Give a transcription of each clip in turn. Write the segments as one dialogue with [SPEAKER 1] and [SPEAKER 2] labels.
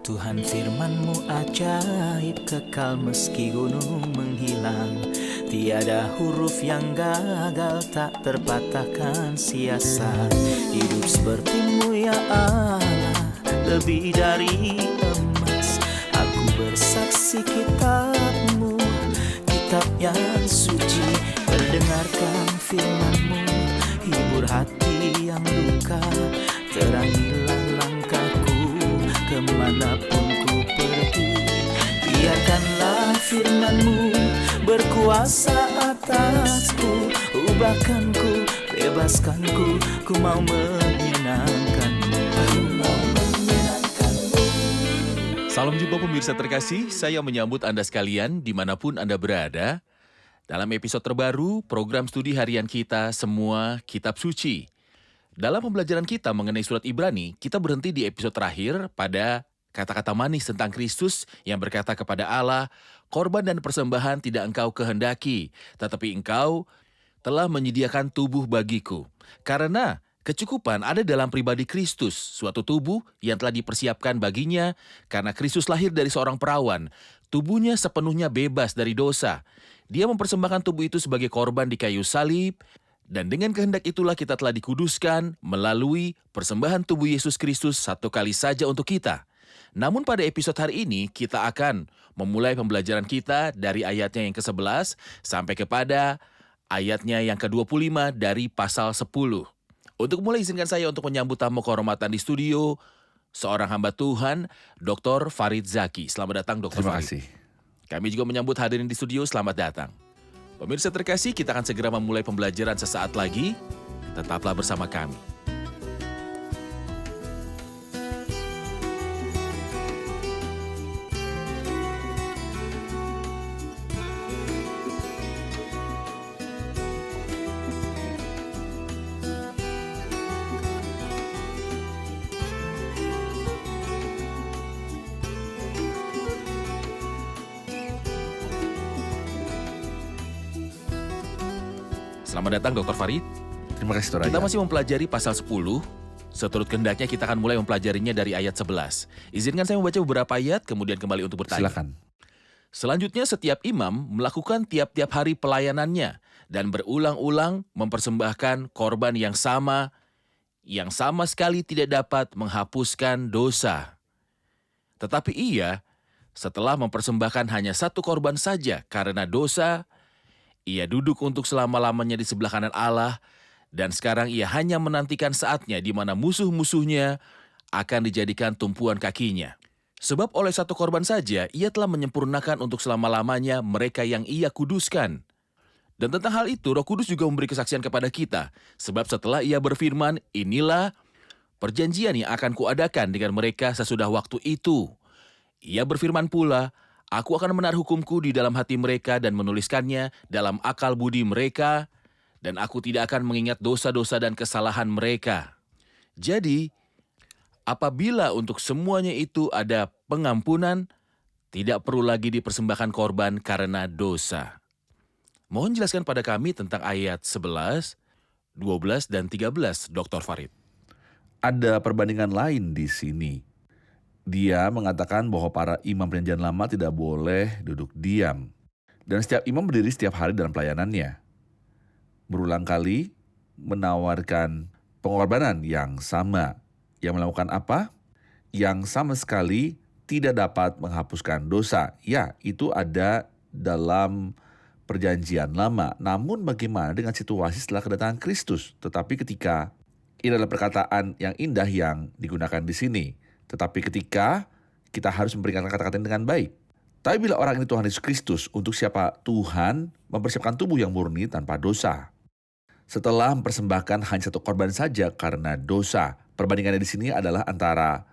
[SPEAKER 1] Tuhan firman-Mu ajaib, kekal meski gunung menghilang. Tiada huruf yang gagal, tak terpatahkan siasat. Hidup seperti-Mu ya Allah, lebih dari emas. Aku bersaksi kitab-Mu, kitab yang suci. Mendengarkan firman-Mu, hibur hati yang luka. Terangilah langkahku kemanapun ku pergi. Biarkanlah firman-Mu berkuasa atasku. Ubahkanku, bebaskanku, ku mau menyenangkan-Mu.
[SPEAKER 2] Salam jumpa pemirsa terkasih, saya menyambut Anda sekalian dimanapun Anda berada. Dalam episode terbaru, program studi harian kita Semua Kitab Suci. Dalam pembelajaran kita mengenai surat Ibrani, kita berhenti di episode terakhir pada kata-kata manis tentang Kristus yang berkata kepada Allah, "Korban dan persembahan tidak engkau kehendaki, tetapi engkau telah menyediakan tubuh bagiku." Karena kecukupan ada dalam pribadi Kristus, suatu tubuh yang telah dipersiapkan baginya karena Kristus lahir dari seorang perawan. Tubuhnya sepenuhnya bebas dari dosa. Dia mempersembahkan tubuh itu sebagai korban di kayu salib, dan dengan kehendak itulah kita telah dikuduskan melalui persembahan tubuh Yesus Kristus satu kali saja untuk kita. Namun pada episode hari ini kita akan memulai pembelajaran kita dari ayatnya yang ke-11 sampai kepada ayatnya yang ke-25 dari pasal 10. Untuk mulai izinkan saya untuk menyambut tamu kehormatan di studio, seorang hamba Tuhan, Dr. Farid Zaki. Selamat datang Dr.
[SPEAKER 3] Terima
[SPEAKER 2] Farid.
[SPEAKER 3] kasih.
[SPEAKER 2] Kami juga menyambut hadirin di studio, selamat datang. Pemirsa terkasih, kita akan segera memulai pembelajaran sesaat lagi. Tetaplah bersama kami. Selamat datang Dr. Farid.
[SPEAKER 3] Terima kasih, Saudara.
[SPEAKER 2] Kita masih mempelajari pasal 10. Seturut kehendaknya kita akan mulai mempelajarinya dari ayat 11. Izinkan saya membaca beberapa ayat, kemudian kembali untuk bertanya.
[SPEAKER 3] Silakan.
[SPEAKER 2] Selanjutnya setiap imam melakukan tiap-tiap hari pelayanannya dan berulang-ulang mempersembahkan korban yang sama sekali tidak dapat menghapuskan dosa. Tetapi ia, setelah mempersembahkan hanya satu korban saja karena dosa, ia duduk untuk selama-lamanya di sebelah kanan Allah, dan sekarang ia hanya menantikan saatnya di mana musuh-musuhnya akan dijadikan tumpuan kakinya. Sebab oleh satu korban saja, ia telah menyempurnakan untuk selama-lamanya mereka yang ia kuduskan. Dan tentang hal itu, Roh Kudus juga memberi kesaksian kepada kita. Sebab setelah ia berfirman, "Inilah perjanjian yang akan kuadakan dengan mereka sesudah waktu itu." Ia berfirman pula, "Aku akan menaruh hukumku di dalam hati mereka dan menuliskannya dalam akal budi mereka, dan aku tidak akan mengingat dosa-dosa dan kesalahan mereka." Jadi, apabila untuk semuanya itu ada pengampunan, tidak perlu lagi dipersembahkan korban karena dosa. Mohon jelaskan pada kami tentang ayat 11, 12, dan 13, Dr. Farid.
[SPEAKER 3] Ada perbandingan lain di sini. Dia mengatakan bahwa para imam perjanjian lama tidak boleh duduk diam. Dan setiap imam berdiri setiap hari dalam pelayanannya. Berulang kali menawarkan pengorbanan yang sama. Yang melakukan apa? Yang sama sekali tidak dapat menghapuskan dosa. Ya, itu ada dalam perjanjian lama. Namun bagaimana dengan situasi setelah kedatangan Kristus? Tetapi ketika ini adalah perkataan yang indah yang digunakan di sini. Tetapi ketika kita harus memberikan kata-kata dengan baik. Tapi bila orang ini Tuhan Yesus Kristus, untuk siapa Tuhan mempersiapkan tubuh yang murni tanpa dosa. Setelah mempersembahkan hanya satu korban saja karena dosa. Perbandingannya di sini adalah antara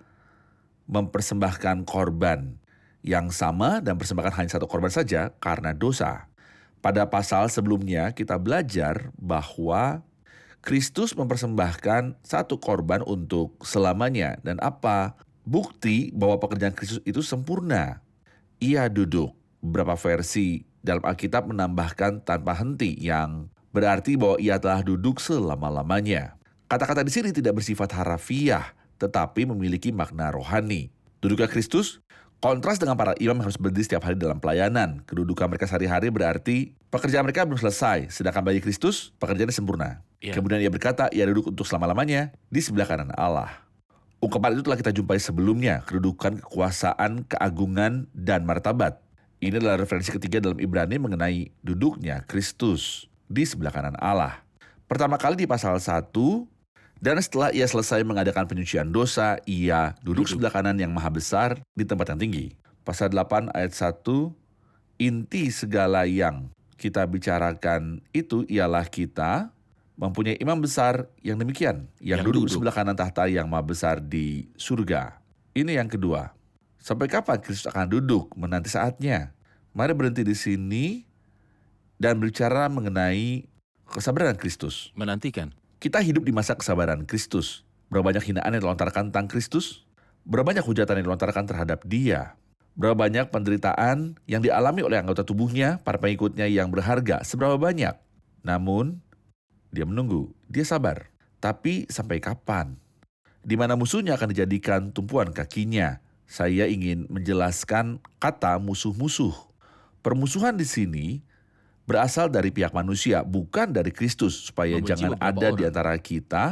[SPEAKER 3] mempersembahkan korban yang sama dan persembahkan hanya satu korban saja karena dosa. Pada pasal sebelumnya kita belajar bahwa Kristus mempersembahkan satu korban untuk selamanya. Dan apa bukti bahwa pekerjaan Kristus itu sempurna? Ia duduk. Beberapa versi dalam Alkitab menambahkan tanpa henti, yang berarti bahwa ia telah duduk selama-lamanya. Kata-kata di sini tidak bersifat harafiah, tetapi memiliki makna rohani. Duduknya Kristus kontras dengan para imam yang harus berdiri setiap hari dalam pelayanan. Kedudukan mereka sehari-hari berarti pekerjaan mereka belum selesai, sedangkan bagi Kristus pekerjaannya sempurna.
[SPEAKER 2] Ya.
[SPEAKER 3] Kemudian ia berkata, ia duduk untuk selama-lamanya di sebelah kanan Allah. Ungkapan itu telah kita jumpai sebelumnya, kedudukan, kekuasaan, keagungan, dan martabat. Ini adalah referensi ketiga dalam Ibrani mengenai duduknya Kristus di sebelah kanan Allah. Pertama kali di pasal 1, dan setelah ia selesai mengadakan penyucian dosa, ia duduk sebelah kanan yang maha besar di tempat yang tinggi. Pasal 8 ayat 1, inti segala yang kita bicarakan itu ialah kita mempunyai imam besar yang demikian, yang duduk di sebelah kanan tahta yang maha besar di surga. Ini yang kedua. Sampai kapan Kristus akan duduk? Menanti saatnya. Mari berhenti di sini dan berbicara mengenai kesabaran Kristus.
[SPEAKER 2] Menantikan.
[SPEAKER 3] Kita hidup di masa kesabaran Kristus. Berapa banyak hinaan yang dilontarkan tentang Kristus? Berapa banyak hujatan yang dilontarkan terhadap Dia? Berapa banyak penderitaan yang dialami oleh anggota tubuhnya, para pengikutnya yang berharga? Seberapa banyak? Namun, Dia menunggu, Dia sabar. Tapi sampai kapan? Di mana musuhnya akan dijadikan tumpuan kakinya? Saya ingin menjelaskan kata musuh-musuh. Permusuhan di sini berasal dari pihak manusia, bukan dari Kristus, supaya
[SPEAKER 2] Membenci
[SPEAKER 3] jangan
[SPEAKER 2] beberapa
[SPEAKER 3] ada di
[SPEAKER 2] orang.
[SPEAKER 3] antara kita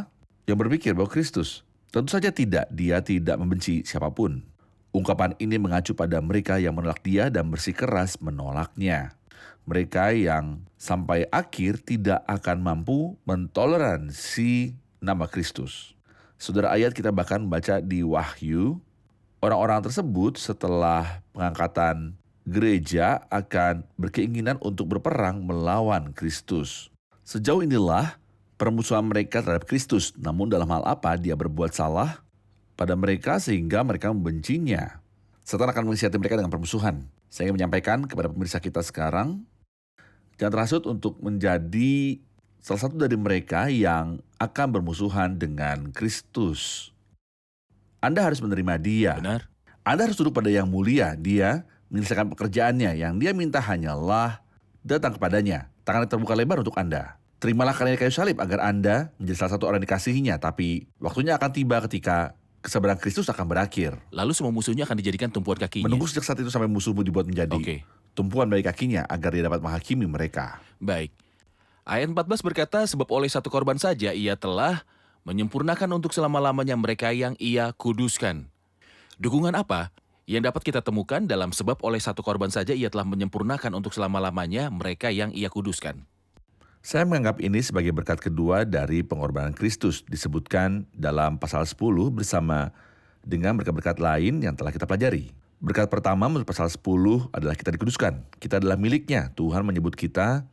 [SPEAKER 3] yang berpikir bahwa Kristus. Tentu saja tidak, Dia tidak membenci siapapun. Ungkapan ini mengacu pada mereka yang menolak Dia dan bersikeras menolaknya. Mereka yang sampai akhir tidak akan mampu mentoleransi nama Kristus. Saudara, ayat kita bahkan membaca di Wahyu, orang-orang tersebut setelah pengangkatan gereja akan berkeinginan untuk berperang melawan Kristus. Sejauh inilah permusuhan mereka terhadap Kristus. Namun dalam hal apa Dia berbuat salah pada mereka sehingga mereka membencinya? Setan akan mengisihati mereka dengan permusuhan. Saya ingin menyampaikan kepada pemirsa kita sekarang, jangan terhasut untuk menjadi salah satu dari mereka yang akan bermusuhan dengan Kristus. Anda harus menerima Dia.
[SPEAKER 2] Benar?
[SPEAKER 3] Anda harus duduk pada yang mulia. Dia menyelesaikan pekerjaannya. Yang Dia minta hanyalah datang kepadanya. Tangannya terbuka lebar untuk Anda. Terimalah karyanya kayu salib agar Anda menjadi salah satu orang yang dikasihinya. Tapi waktunya akan tiba ketika kesabaran Kristus akan berakhir.
[SPEAKER 2] Lalu semua musuhnya akan dijadikan tumpuan kakinya.
[SPEAKER 3] Menunggu sejak saat itu sampai musuhmu dibuat menjadi
[SPEAKER 2] Oke.
[SPEAKER 3] tumpuan bagi kakinya agar Dia dapat menghakimi mereka.
[SPEAKER 2] Baik. Ayat 14 berkata, sebab oleh satu korban saja ia telah menyempurnakan untuk selama-lamanya mereka yang ia kuduskan. Dukungan apa yang dapat kita temukan dalam sebab oleh satu korban saja ia telah menyempurnakan untuk selama-lamanya mereka yang ia kuduskan?
[SPEAKER 3] Saya menganggap ini sebagai berkat kedua dari pengorbanan Kristus, disebutkan dalam pasal 10 bersama dengan berkat-berkat lain yang telah kita pelajari. Berkat pertama menurut pasal 10 adalah kita dikuduskan. Kita adalah miliknya. Tuhan menyebut kita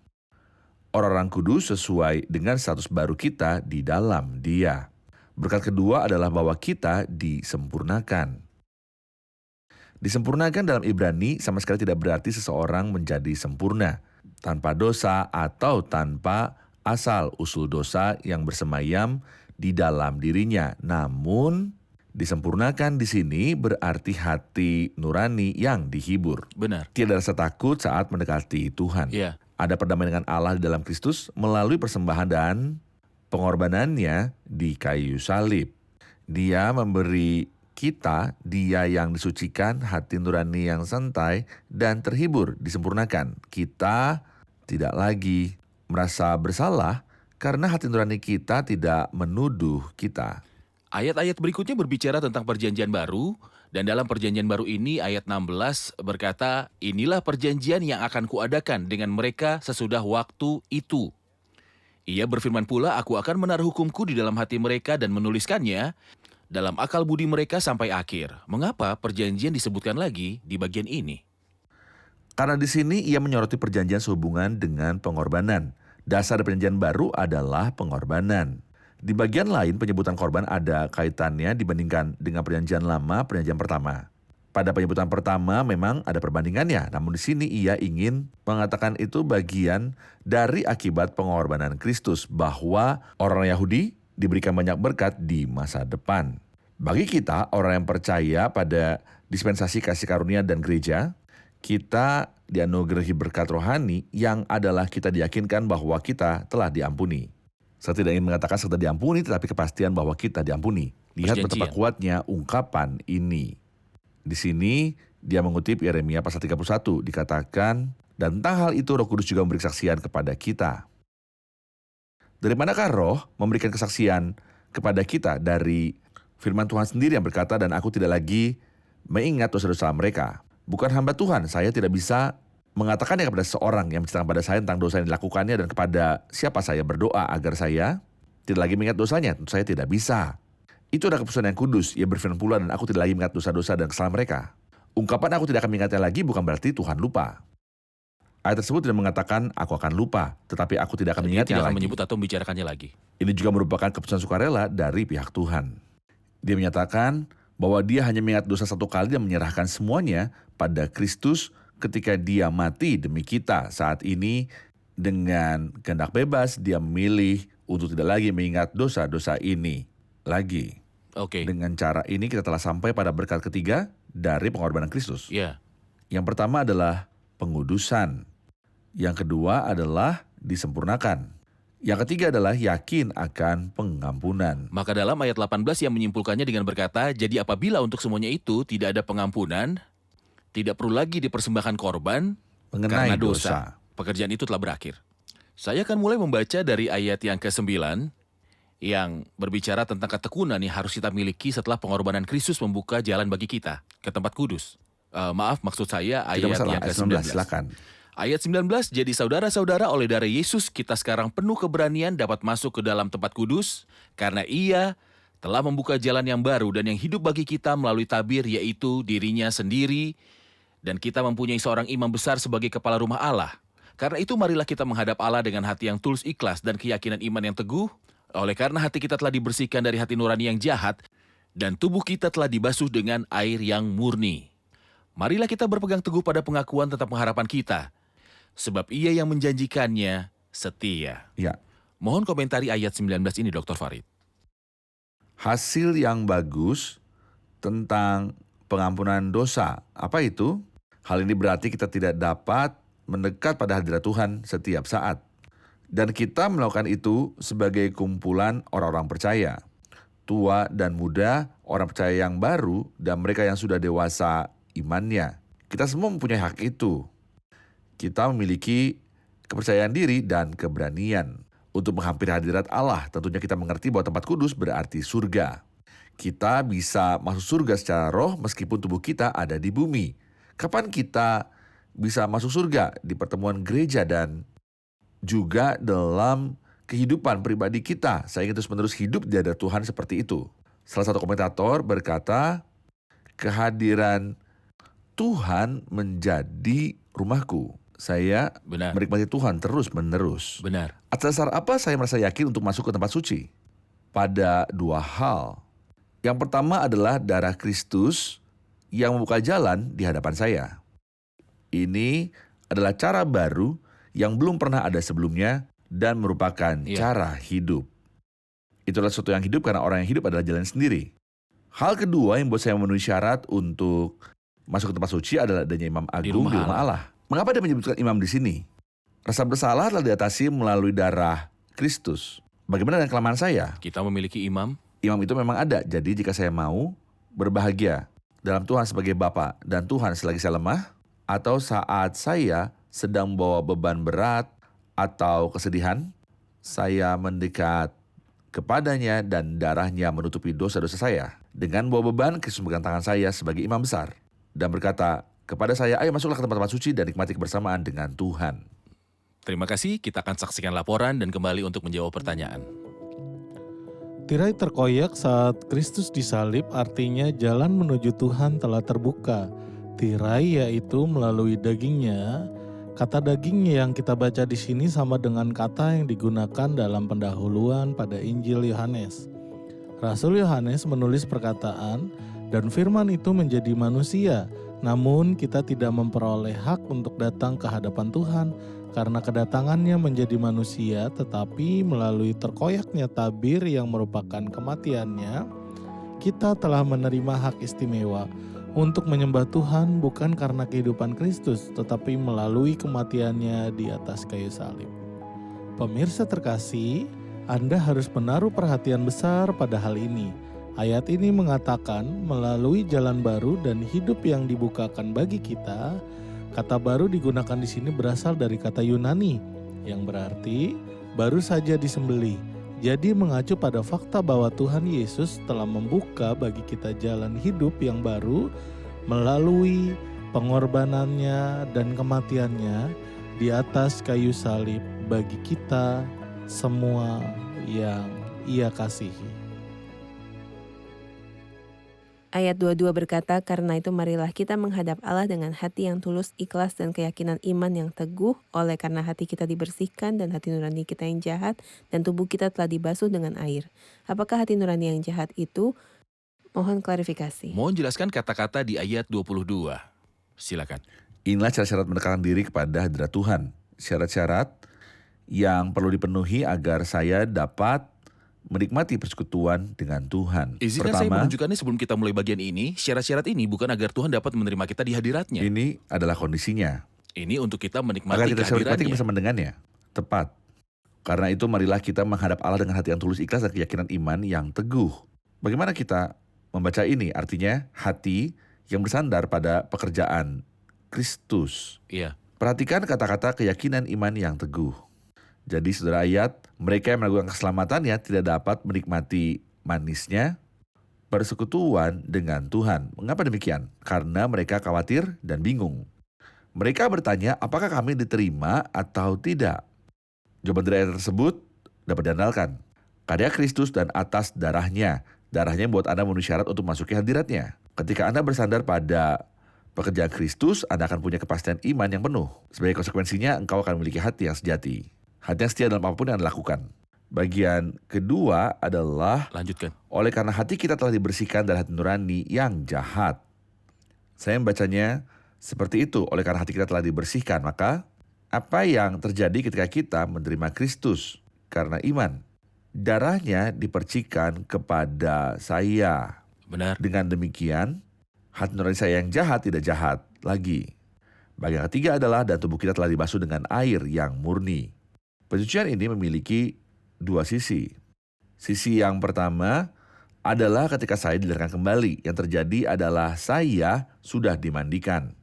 [SPEAKER 3] orang-orang kudus sesuai dengan status baru kita di dalam Dia. Berkat kedua adalah bahwa kita disempurnakan. Disempurnakan dalam Ibrani sama sekali tidak berarti seseorang menjadi sempurna, tanpa dosa atau tanpa asal-usul dosa yang bersemayam di dalam dirinya. Namun, disempurnakan di sini berarti hati nurani yang dihibur.
[SPEAKER 2] Benar.
[SPEAKER 3] Tidak rasa takut saat mendekati Tuhan.
[SPEAKER 2] Iya.
[SPEAKER 3] Ada perdamaian dengan Allah di dalam Kristus melalui persembahan dan pengorbanannya di kayu salib. Dia memberi kita, Dia yang disucikan, hati nurani yang santai dan terhibur, disempurnakan. Kita tidak lagi merasa bersalah karena hati nurani kita tidak menuduh kita.
[SPEAKER 2] Ayat-ayat berikutnya berbicara tentang perjanjian baru, dan dalam perjanjian baru ini ayat 16 berkata, inilah perjanjian yang akan kuadakan dengan mereka sesudah waktu itu. Ia berfirman pula, aku akan menaruh hukumku di dalam hati mereka dan menuliskannya dalam akal budi mereka sampai akhir. Mengapa perjanjian disebutkan lagi di bagian ini?
[SPEAKER 3] Karena di sini ia menyoroti perjanjian sehubungan dengan pengorbanan. Dasar perjanjian baru adalah pengorbanan. Di bagian lain penyebutan korban ada kaitannya dibandingkan dengan perjanjian lama, perjanjian pertama. Pada penyebutan pertama memang ada perbandingannya, namun di sini ia ingin mengatakan itu bagian dari akibat pengorbanan Kristus, bahwa orang Yahudi diberikan banyak berkat di masa depan. Bagi kita, orang yang percaya pada dispensasi kasih karunia dan gereja, kita dianugerahi berkat rohani yang adalah kita diyakinkan bahwa kita telah diampuni. Saya tidak ingin mengatakan sekedar diampuni, tetapi kepastian bahwa kita diampuni. Lihat betapa
[SPEAKER 2] Perjanjian.
[SPEAKER 3] kuatnya ungkapan ini. Di sini dia mengutip Yeremia pasal 31, dikatakan, dan tentang hal itu Roh Kudus juga memberi kesaksian kepada kita. Dari manakah Roh memberikan kesaksian kepada kita? Dari firman Tuhan sendiri yang berkata, dan aku tidak lagi mengingat dosa-dosa mereka. Bukan hamba Tuhan, saya tidak bisa mengatakannya kepada seorang yang menceritakan pada saya tentang dosa yang dilakukannya dan kepada siapa saya berdoa agar saya tidak lagi mengingat dosanya. Tentu saya tidak bisa. Itu adalah keputusan yang kudus. Ia berfirman pula, dan aku tidak lagi mengingat dosa-dosa dan kesalahan mereka. Ungkapan aku tidak akan mengingatnya lagi bukan berarti Tuhan lupa. Ayat tersebut tidak mengatakan aku akan lupa, tetapi aku tidak akan mengingatnya
[SPEAKER 2] tidak akan
[SPEAKER 3] lagi.
[SPEAKER 2] menyebut atau membicarakannya lagi.
[SPEAKER 3] Ini juga merupakan keputusan sukarela dari pihak Tuhan. Dia menyatakan bahwa dia hanya mengingat dosa satu kali dan menyerahkan semuanya pada Kristus ketika dia mati demi kita. Saat ini dengan kehendak bebas dia memilih untuk tidak lagi mengingat dosa-dosa ini lagi.
[SPEAKER 2] Oke.
[SPEAKER 3] Dengan cara ini kita telah sampai pada berkat ketiga dari pengorbanan Kristus.
[SPEAKER 2] Ya.
[SPEAKER 3] Yang pertama adalah pengudusan. Yang kedua adalah disempurnakan. Yang ketiga adalah yakin akan pengampunan.
[SPEAKER 2] Maka dalam ayat 18 yang menyimpulkannya dengan berkata, jadi apabila untuk semuanya itu tidak ada pengampunan, tidak perlu lagi dipersembahkan korban
[SPEAKER 3] Mengenai
[SPEAKER 2] karena
[SPEAKER 3] dosa.
[SPEAKER 2] pekerjaan itu telah berakhir. Saya akan mulai membaca dari ayat yang ke-9 yang berbicara tentang ketekunan yang harus kita miliki setelah pengorbanan Kristus membuka jalan bagi kita ke tempat kudus. Maksud saya ayat yang
[SPEAKER 3] ayat
[SPEAKER 2] ke-19.
[SPEAKER 3] 19, silakan.
[SPEAKER 2] Ayat 19, jadi saudara-saudara oleh darah Yesus kita sekarang penuh keberanian dapat masuk ke dalam tempat kudus karena ia telah membuka jalan yang baru dan yang hidup bagi kita melalui tabir yaitu dirinya sendiri dan kita mempunyai seorang imam besar sebagai kepala rumah Allah. Karena itu marilah kita menghadap Allah dengan hati yang tulus ikhlas dan keyakinan iman yang teguh. Oleh karena hati kita telah dibersihkan dari hati nurani yang jahat dan tubuh kita telah dibasuh dengan air yang murni. Marilah kita berpegang teguh pada pengakuan tentang pengharapan kita. Sebab ia yang menjanjikannya setia.
[SPEAKER 3] Ya.
[SPEAKER 2] Mohon komentari ayat 19 ini, Dr. Farid.
[SPEAKER 3] Hasil yang bagus tentang pengampunan dosa. Apa itu? Hal ini berarti kita tidak dapat mendekat pada hadirat Tuhan setiap saat. Dan kita melakukan itu sebagai kumpulan orang-orang percaya. Tua dan muda, orang percaya yang baru, dan mereka yang sudah dewasa imannya. Kita semua mempunyai hak itu. Kita memiliki kepercayaan diri dan keberanian untuk menghampiri hadirat Allah. Tentunya kita mengerti bahwa tempat kudus berarti surga. Kita bisa masuk surga secara roh meskipun tubuh kita ada di bumi. Kapan kita bisa masuk surga? Di pertemuan gereja dan juga dalam kehidupan pribadi kita. Saya ingin terus-menerus hidup di hadirat Tuhan seperti itu. Salah satu komentator berkata, kehadiran Tuhan menjadi rumahku. Saya menikmati Tuhan terus-menerus.
[SPEAKER 2] Benar.
[SPEAKER 3] Atas dasar apa saya merasa yakin untuk masuk ke tempat suci? Pada dua hal. Yang pertama adalah darah Kristus yang membuka jalan di hadapan saya. Ini adalah cara baru yang belum pernah ada sebelumnya dan merupakan cara hidup. Itulah sesuatu yang hidup karena orang yang hidup adalah jalan sendiri. Hal kedua yang buat saya memenuhi syarat untuk masuk ke tempat suci adalah adanya imam agung di rumah Allah. Mengapa dia menyebutkan imam di sini? Rasa bersalah telah diatasi melalui darah Kristus. Bagaimana dengan kelemahan saya?
[SPEAKER 2] Kita memiliki imam.
[SPEAKER 3] Imam itu memang ada. Jadi jika saya mau berbahagia dalam Tuhan sebagai Bapa dan Tuhan selagi saya lemah, atau saat saya sedang membawa beban berat atau kesedihan, saya mendekat kepadanya dan darahnya menutupi dosa-dosa saya. Dengan bawa beban, Kristus memegang tangan saya sebagai imam besar dan berkata kepada saya, ayo masuklah ke tempat-tempat suci dan nikmati kebersamaan dengan Tuhan.
[SPEAKER 2] Terima kasih, kita akan saksikan laporan dan kembali untuk menjawab pertanyaan.
[SPEAKER 4] Tirai terkoyak saat Kristus disalib artinya jalan menuju Tuhan telah terbuka. Tirai yaitu melalui dagingnya. Kata daging yang kita baca di sini sama dengan kata yang digunakan dalam pendahuluan pada Injil Yohanes. Rasul Yohanes menulis perkataan, dan firman itu menjadi manusia. Namun kita tidak memperoleh hak untuk datang ke hadapan Tuhan karena kedatangannya menjadi manusia, tetapi melalui terkoyaknya tabir yang merupakan kematiannya, kita telah menerima hak istimewa untuk menyembah Tuhan bukan karena kehidupan Kristus, tetapi melalui kematiannya di atas kayu salib. Pemirsa terkasih, Anda harus menaruh perhatian besar pada hal ini. Ayat ini mengatakan melalui jalan baru dan hidup yang dibukakan bagi kita. Kata baru digunakan di sini berasal dari kata Yunani yang berarti baru saja disembelih. Jadi mengacu pada fakta bahwa Tuhan Yesus telah membuka bagi kita jalan hidup yang baru melalui pengorbanannya dan kematiannya di atas kayu salib bagi kita semua yang Ia kasihi.
[SPEAKER 5] Ayat 22 berkata, karena itu marilah kita menghadap Allah dengan hati yang tulus, ikhlas, dan keyakinan iman yang teguh, oleh karena hati kita dibersihkan dan hati nurani kita yang jahat, dan tubuh kita telah dibasuh dengan air. Apakah hati nurani yang jahat itu? Mohon klarifikasi.
[SPEAKER 2] Mohon jelaskan kata-kata di ayat 22. Silakan.
[SPEAKER 3] Inilah syarat-syarat mendekatkan diri kepada hadirat Tuhan. Syarat-syarat yang perlu dipenuhi agar saya dapat menikmati persekutuan dengan Tuhan.
[SPEAKER 2] Izinkan saya menunjukkannya sebelum kita mulai bagian ini. Syarat-syarat ini bukan agar Tuhan dapat menerima kita di hadiratnya.
[SPEAKER 3] Ini adalah kondisinya.
[SPEAKER 2] Ini untuk kita menikmati
[SPEAKER 3] Agar kita bisa menikmati
[SPEAKER 2] kehadirannya.
[SPEAKER 3] bersama dengannya. Tepat. Karena itu marilah kita menghadap Allah dengan hati yang tulus, ikhlas, dan keyakinan iman yang teguh. Bagaimana kita membaca ini? Artinya hati yang bersandar pada pekerjaan Kristus.
[SPEAKER 2] Iya.
[SPEAKER 3] Perhatikan kata-kata keyakinan iman yang teguh. Jadi saudara, ayat, mereka yang melakukan keselamatannya tidak dapat menikmati manisnya persekutuan dengan Tuhan. Mengapa demikian? Karena mereka khawatir dan bingung. Mereka bertanya, apakah kami diterima atau tidak? Jawaban dari ayat tersebut dapat diandalkan. Karya Kristus dan atas darahnya. Darahnya membuat Anda memenuhi syarat untuk masuki hadiratnya. Ketika Anda bersandar pada pekerjaan Kristus, Anda akan punya kepastian iman yang penuh. Sebagai konsekuensinya, engkau akan memiliki hati yang sejati. Hati yang setia dalam apapun yang Anda lakukan. Bagian kedua adalah,
[SPEAKER 2] Lanjutkan.
[SPEAKER 3] oleh karena hati kita telah dibersihkan dari hati nurani yang jahat. Saya membacanya seperti itu, oleh karena hati kita telah dibersihkan. Maka, apa yang terjadi ketika kita menerima Kristus? Karena iman. Darahnya dipercikan kepada saya.
[SPEAKER 2] Benar.
[SPEAKER 3] Dengan demikian, hati nurani saya yang jahat tidak jahat lagi. Bagian ketiga adalah, dan tubuh kita telah dibasuh dengan air yang murni. Pencucian ini memiliki dua sisi. Sisi yang pertama adalah ketika saya dilahirkan kembali. Yang terjadi adalah saya sudah dimandikan.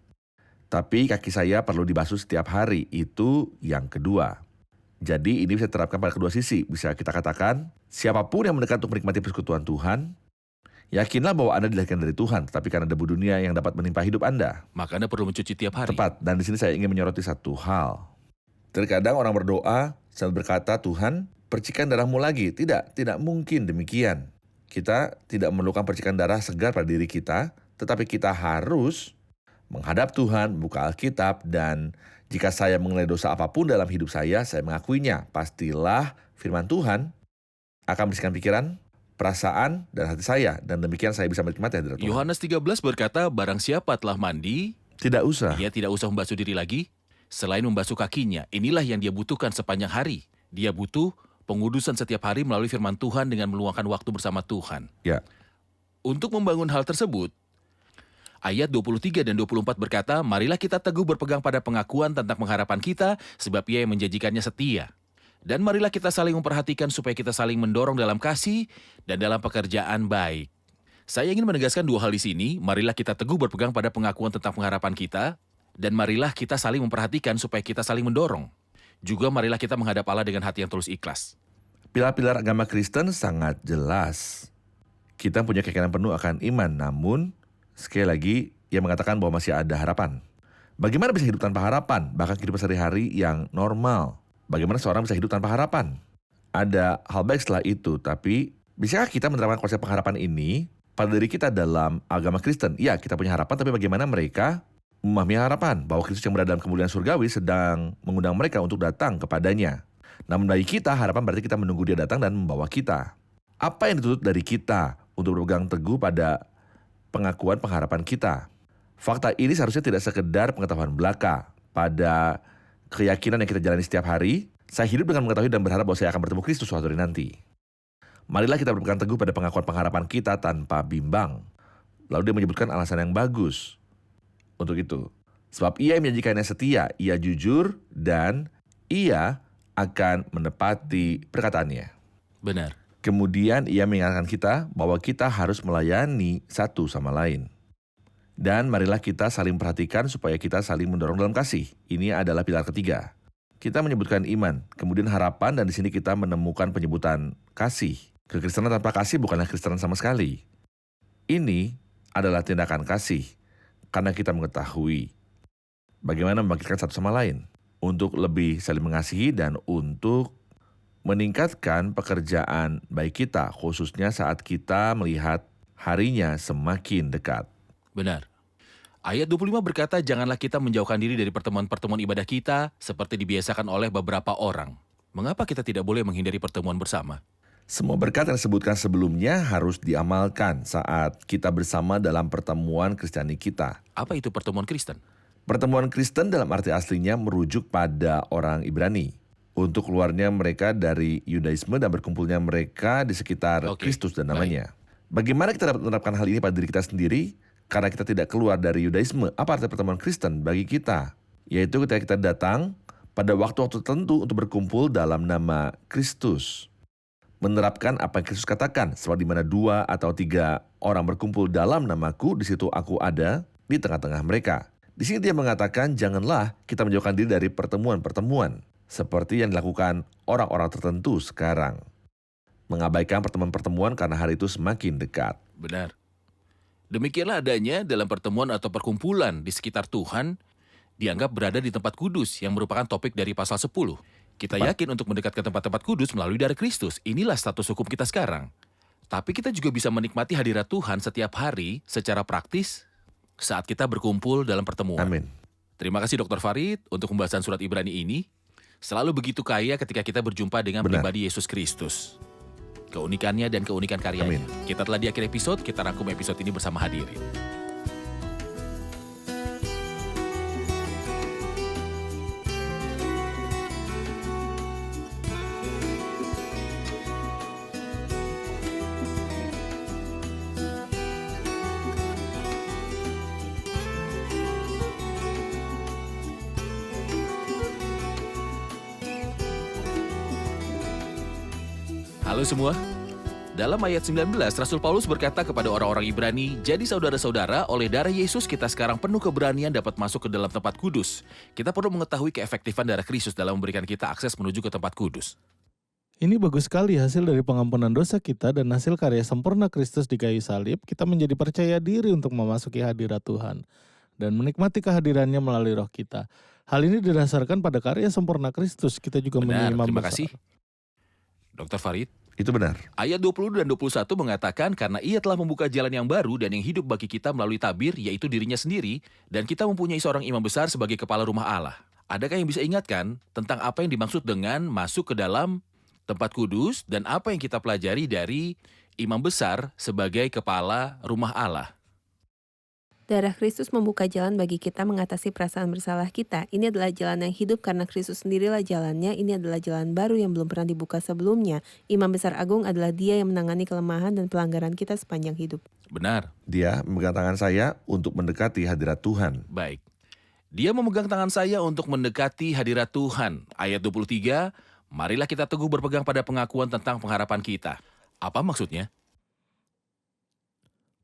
[SPEAKER 3] Tapi kaki saya perlu dibasuh setiap hari. Itu yang kedua. Jadi ini bisa diterapkan pada kedua sisi. Bisa kita katakan, siapapun yang mendekat untuk menikmati persekutuan Tuhan, yakinlah bahwa Anda dilahirkan dari Tuhan, tetapi karena debu dunia yang dapat menimpa hidup Anda.
[SPEAKER 2] Maka Anda perlu mencuci tiap hari.
[SPEAKER 3] Tepat, dan di sini saya ingin menyoroti satu hal. Terkadang orang berdoa sambil berkata, Tuhan, percikan darahmu lagi. Tidak mungkin demikian. Kita tidak memerlukan percikan darah segar pada diri kita, tetapi kita harus menghadap Tuhan, buka Alkitab, dan jika saya mengenai dosa apapun dalam hidup saya mengakuinya. Pastilah firman Tuhan akan membersihkan pikiran, perasaan, dan hati saya, dan demikian saya bisa menikmati hadirat Tuhan.
[SPEAKER 2] Yohanes 13 berkata, barang siapa telah mandi,
[SPEAKER 3] Tidak usah.
[SPEAKER 2] dia tidak usah membasuh diri lagi. Selain membasuh kakinya, inilah yang dia butuhkan sepanjang hari. Dia butuh pengudusan setiap hari melalui firman Tuhan dengan meluangkan waktu bersama Tuhan.
[SPEAKER 3] Ya.
[SPEAKER 2] Untuk membangun hal tersebut, ayat 23 dan 24 berkata, marilah kita teguh berpegang pada pengakuan tentang pengharapan kita, sebab Ia yang menjanjikannya setia. Dan marilah kita saling memperhatikan supaya kita saling mendorong dalam kasih dan dalam pekerjaan baik. Saya ingin menegaskan dua hal di sini. Marilah kita teguh berpegang pada pengakuan tentang pengharapan kita, dan marilah kita saling memperhatikan supaya kita saling mendorong. Juga marilah kita menghadap Allah dengan hati yang tulus ikhlas.
[SPEAKER 3] Pilar-pilar agama Kristen sangat jelas. Kita punya keyakinan penuh akan iman, namun sekali lagi ia mengatakan bahwa masih ada harapan. Bagaimana bisa hidup tanpa harapan? Bahkan kehidupan sehari-hari yang normal. Bagaimana seorang bisa hidup tanpa harapan? Ada hal baik setelah itu, tapi bisakah kita menerapkan konsep pengharapan ini pada diri kita dalam agama Kristen? Ya, kita punya harapan, tapi bagaimana mereka memahami harapan bahwa Kristus yang berada dalam kemuliaan surgawi sedang mengundang mereka untuk datang kepadanya. Namun bagi kita, harapan berarti kita menunggu dia datang dan membawa kita. Apa yang dituntut dari kita untuk berpegang teguh pada pengakuan pengharapan kita? Fakta ini seharusnya tidak sekedar pengetahuan belaka. Pada keyakinan yang kita jalani setiap hari, saya hidup dengan mengetahui dan berharap bahwa saya akan bertemu Kristus suatu hari nanti. Marilah kita berpegang teguh pada pengakuan pengharapan kita tanpa bimbang. Lalu dia menyebutkan alasan yang bagus untuk itu. Sebab Ia yang menjanjikannya setia, Ia jujur, dan Ia akan menepati perkataannya.
[SPEAKER 2] Benar.
[SPEAKER 3] Kemudian ia mengingatkan kita bahwa kita harus melayani satu sama lain. Dan marilah kita saling perhatikan supaya kita saling mendorong dalam kasih. Ini adalah pilar ketiga. Kita menyebutkan iman, kemudian harapan, dan di sini kita menemukan penyebutan kasih. Kekristenan tanpa kasih bukanlah kekristenan sama sekali. Ini adalah tindakan kasih, karena kita mengetahui bagaimana membangkitkan satu sama lain untuk lebih saling mengasihi dan untuk meningkatkan pekerjaan baik kita, khususnya saat kita melihat harinya semakin dekat.
[SPEAKER 2] Benar. Ayat 25 berkata, janganlah kita menjauhkan diri dari pertemuan-pertemuan ibadah kita seperti dibiasakan oleh beberapa orang. Mengapa kita tidak boleh menghindari pertemuan bersama?
[SPEAKER 3] Semua berkat yang disebutkan sebelumnya harus diamalkan saat kita bersama dalam pertemuan Kristiani kita.
[SPEAKER 2] Apa itu pertemuan Kristen?
[SPEAKER 3] Pertemuan Kristen dalam arti aslinya merujuk pada orang Ibrani. Untuk keluarnya mereka dari Yudaisme dan berkumpulnya mereka di sekitar
[SPEAKER 2] Oke,
[SPEAKER 3] Kristus dan
[SPEAKER 2] baik.
[SPEAKER 3] namanya. Bagaimana kita dapat menerapkan hal ini pada diri kita sendiri? Karena kita tidak keluar dari Yudaisme, apa arti pertemuan Kristen bagi kita? Yaitu ketika kita datang pada waktu-waktu tertentu untuk berkumpul dalam nama Kristus. Menerapkan apa yang Kristus katakan, sebab di mana 2 atau 3 orang berkumpul dalam namaku, di situ aku ada di tengah-tengah mereka. Di sini dia mengatakan, janganlah kita menjauhkan diri dari pertemuan-pertemuan, seperti yang dilakukan orang-orang tertentu sekarang. Mengabaikan pertemuan-pertemuan karena hari itu semakin dekat.
[SPEAKER 2] Benar. Demikianlah adanya dalam pertemuan atau perkumpulan di sekitar Tuhan dianggap berada di tempat kudus yang merupakan topik dari pasal 10. Kita yakin untuk mendekat ke tempat-tempat kudus melalui darah Kristus. Inilah status hukum kita sekarang. Tapi kita juga bisa menikmati hadirat Tuhan setiap hari secara praktis saat kita berkumpul dalam pertemuan.
[SPEAKER 3] Amin.
[SPEAKER 2] Terima kasih Dr. Farid untuk pembahasan surat Ibrani ini. Selalu begitu kaya ketika kita berjumpa dengan
[SPEAKER 3] Benar.
[SPEAKER 2] pribadi Yesus Kristus. Keunikannya dan keunikan karyanya.
[SPEAKER 3] Amin.
[SPEAKER 2] Kita telah di akhir episode, kita rangkum episode ini bersama hadirin. Halo semua. Dalam ayat 19, Rasul Paulus berkata kepada orang-orang Ibrani, jadi saudara-saudara, oleh darah Yesus kita sekarang penuh keberanian dapat masuk ke dalam tempat kudus. Kita perlu mengetahui keefektifan darah Kristus dalam memberikan kita akses menuju ke tempat kudus.
[SPEAKER 4] Ini bagus sekali hasil dari pengampunan dosa kita dan hasil karya sempurna Kristus di kayu salib, kita menjadi percaya diri untuk memasuki hadirat Tuhan dan menikmati kehadirannya melalui roh kita. Hal ini didasarkan pada karya sempurna Kristus. Kita juga
[SPEAKER 2] Benar,
[SPEAKER 4] menerima
[SPEAKER 2] terima
[SPEAKER 4] besar.
[SPEAKER 2] kasih. Dr. Farid.
[SPEAKER 3] Itu benar.
[SPEAKER 2] Ayat 20 dan 21 mengatakan karena ia telah membuka jalan yang baru dan yang hidup bagi kita melalui tabir, yaitu dirinya sendiri, dan kita mempunyai seorang imam besar sebagai kepala rumah Allah. Adakah yang bisa ingatkan tentang apa yang dimaksud dengan masuk ke dalam tempat kudus dan apa yang kita pelajari dari imam besar sebagai kepala rumah Allah?
[SPEAKER 5] Darah Kristus membuka jalan bagi kita mengatasi perasaan bersalah kita. Ini adalah jalan yang hidup karena Kristus sendirilah jalannya. Ini adalah jalan baru yang belum pernah dibuka sebelumnya. Imam Besar Agung adalah dia yang menangani kelemahan dan pelanggaran kita sepanjang hidup.
[SPEAKER 2] Benar,
[SPEAKER 3] Dia memegang tangan saya untuk mendekati hadirat Tuhan.
[SPEAKER 2] baik. Dia memegang tangan saya untuk mendekati hadirat Tuhan. Ayat 23, marilah kita teguh berpegang pada pengakuan tentang pengharapan kita. Apa maksudnya?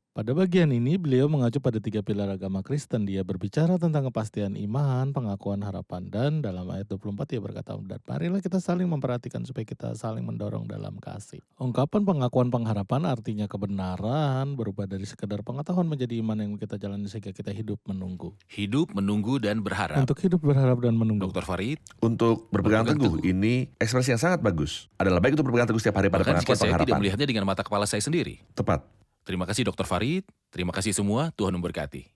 [SPEAKER 4] Pada bagian ini, beliau mengacu pada 3 pilar agama Kristen. Dia berbicara tentang kepastian iman, pengakuan harapan, dan dalam ayat 24 dia berkata, dan marilah kita saling memperhatikan supaya kita saling mendorong dalam kasih. Ungkapan pengakuan pengharapan artinya kebenaran, berubah dari sekedar pengetahuan menjadi iman yang kita jalani sehingga kita hidup menunggu.
[SPEAKER 2] Hidup, menunggu, dan berharap.
[SPEAKER 4] Untuk hidup berharap dan menunggu.
[SPEAKER 2] Dr. Farid,
[SPEAKER 3] Untuk berpegang
[SPEAKER 2] Berpegang
[SPEAKER 3] teguh,
[SPEAKER 2] teguh.
[SPEAKER 3] ini ekspresi yang sangat bagus. Adalah baik untuk berpegang teguh setiap hari pada
[SPEAKER 2] bahkan jika
[SPEAKER 3] pengakuan
[SPEAKER 2] saya tidak
[SPEAKER 3] pengharapan.
[SPEAKER 2] melihatnya dengan mata kepala saya sendiri.
[SPEAKER 3] Tepat.
[SPEAKER 2] Terima kasih Dr. Farid, terima kasih semua, Tuhan memberkati.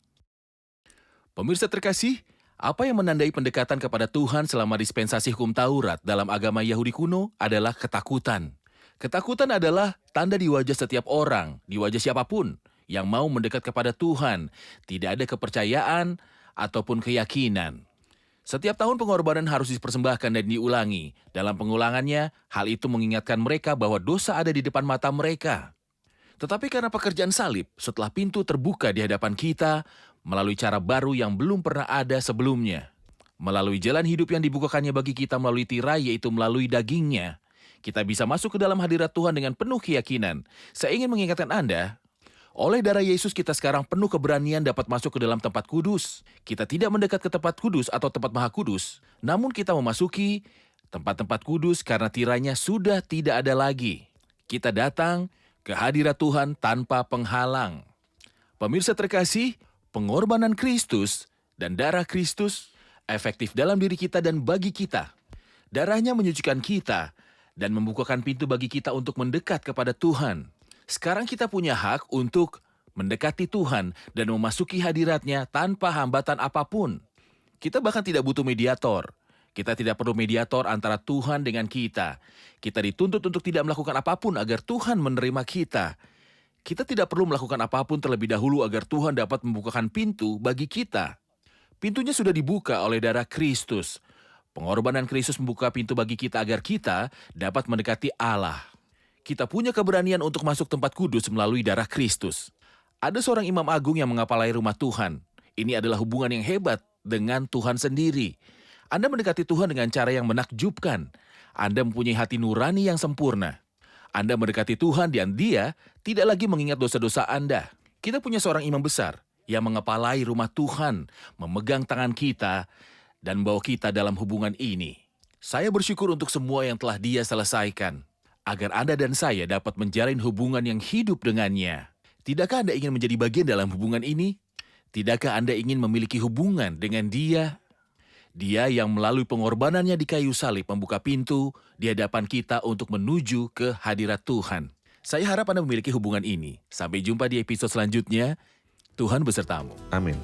[SPEAKER 2] Pemirsa terkasih, apa yang menandai pendekatan kepada Tuhan selama dispensasi hukum Taurat dalam agama Yahudi kuno adalah ketakutan. Ketakutan adalah tanda di wajah setiap orang, di wajah siapapun yang mau mendekat kepada Tuhan. Tidak ada kepercayaan ataupun keyakinan. Setiap tahun pengorbanan harus dipersembahkan dan diulangi. Dalam pengulangannya, hal itu mengingatkan mereka bahwa dosa ada di depan mata mereka. Tetapi karena pekerjaan salib, setelah pintu terbuka di hadapan kita, melalui cara baru yang belum pernah ada sebelumnya, melalui jalan hidup yang dibukakannya bagi kita melalui tirai, yaitu melalui dagingnya, Kita bisa masuk ke dalam hadirat Tuhan dengan penuh keyakinan. Saya ingin mengingatkan Anda, oleh darah Yesus kita sekarang penuh keberanian dapat masuk ke dalam tempat kudus. Kita tidak mendekat ke tempat kudus atau tempat maha kudus, namun kita memasuki tempat-tempat kudus karena tirainya sudah tidak ada lagi. Kita datang ke hadirat Tuhan tanpa penghalang. Pemirsa terkasih, pengorbanan Kristus dan darah Kristus efektif dalam diri kita dan bagi kita. Darahnya menyucikan kita dan membukakan pintu bagi kita untuk mendekat kepada Tuhan. Sekarang kita punya hak untuk mendekati Tuhan dan memasuki hadirat-Nya tanpa hambatan apapun. Kita bahkan tidak butuh mediator. Kita tidak perlu mediator antara Tuhan dengan kita. Kita dituntut untuk tidak melakukan apapun agar Tuhan menerima kita. Kita tidak perlu melakukan apapun terlebih dahulu agar Tuhan dapat membukakan pintu bagi kita. Pintunya sudah dibuka oleh darah Kristus. Pengorbanan Kristus membuka pintu bagi kita agar kita dapat mendekati Allah. Kita punya keberanian untuk masuk tempat kudus melalui darah Kristus. Ada seorang imam agung yang mengepalai rumah Tuhan. Ini adalah hubungan yang hebat dengan Tuhan sendiri. Anda mendekati Tuhan dengan cara yang menakjubkan. Anda mempunyai hati nurani yang sempurna. Anda mendekati Tuhan dan Dia tidak lagi mengingat dosa-dosa Anda. Kita punya seorang imam besar yang mengepalai rumah Tuhan, memegang tangan kita, dan membawa kita dalam hubungan ini. Saya bersyukur untuk semua yang telah Dia selesaikan, agar Anda dan saya dapat menjalin hubungan yang hidup dengannya. Tidakkah Anda ingin menjadi bagian dalam hubungan ini? Tidakkah Anda ingin memiliki hubungan dengan Dia? Dia yang melalui pengorbanannya di kayu salib membuka pintu di hadapan kita untuk menuju ke hadirat Tuhan. Saya harap Anda memiliki hubungan ini. Sampai jumpa di episode selanjutnya. Tuhan besertamu.
[SPEAKER 3] Amin.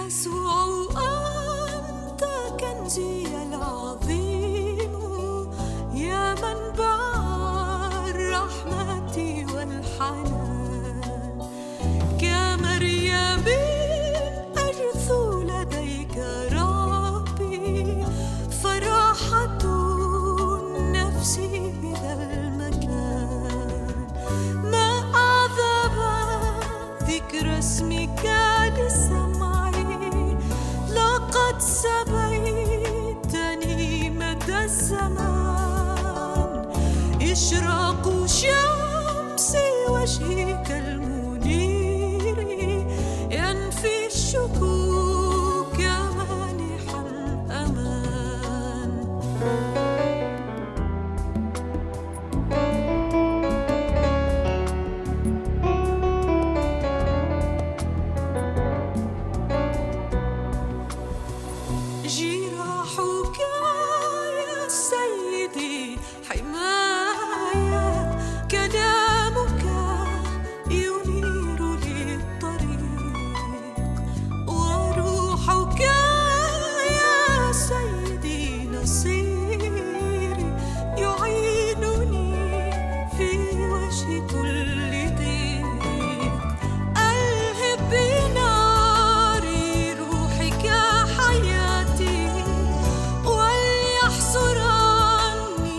[SPEAKER 6] يسوع أنت كنزي العظيم يا منبع الرحمة والحنان كمريم أجثو لديك ربي فرحة النفس بذا المكان ما أعظم ذكر اسمك للسماء لقد سبيتني مدى الزمان إشراق شمس وجهك المنير ينفي الشكوك مانحا أمان جراحك يا سيدي حماية كلامك ينير لي الطريق وروحك يا سيدي نصيري يعينني في وجه كل ضيق ألهب بنار روحك حياتي وليحصر عني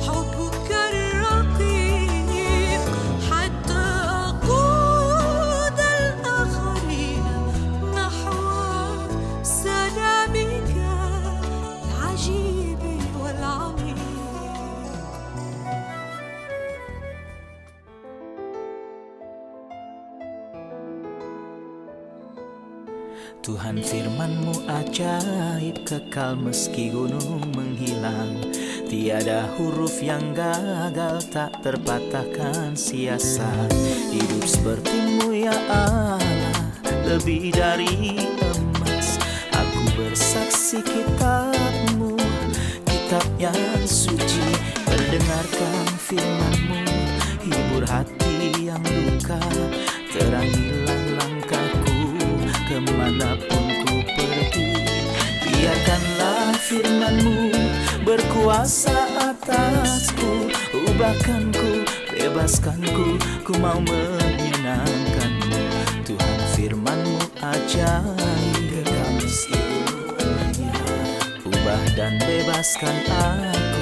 [SPEAKER 6] حبك الرقيق حتى أقود الآخرين نحو سلامك العجيب والعميق
[SPEAKER 1] Tuhan firman-Mu ajaib, kekal meski gunung menghilang. Tiada huruf yang gagal, tak terpatahkan sia-sia. Hidup seperti-Mu ya Allah, lebih dari emas. Aku bersaksi kitab-Mu, kitab yang suci. Mendengarkan firman-Mu, hibur hati yang luka. Terangilah langkahku kemanapun ku pergi. Biarkanlah firman-Mu berkuasa atasku. Ubahkanku, bebaskanku, ku mau menyenangkan-Mu. Tuhan firman-Mu ajaib, kekal meski ubah dan bebaskan aku.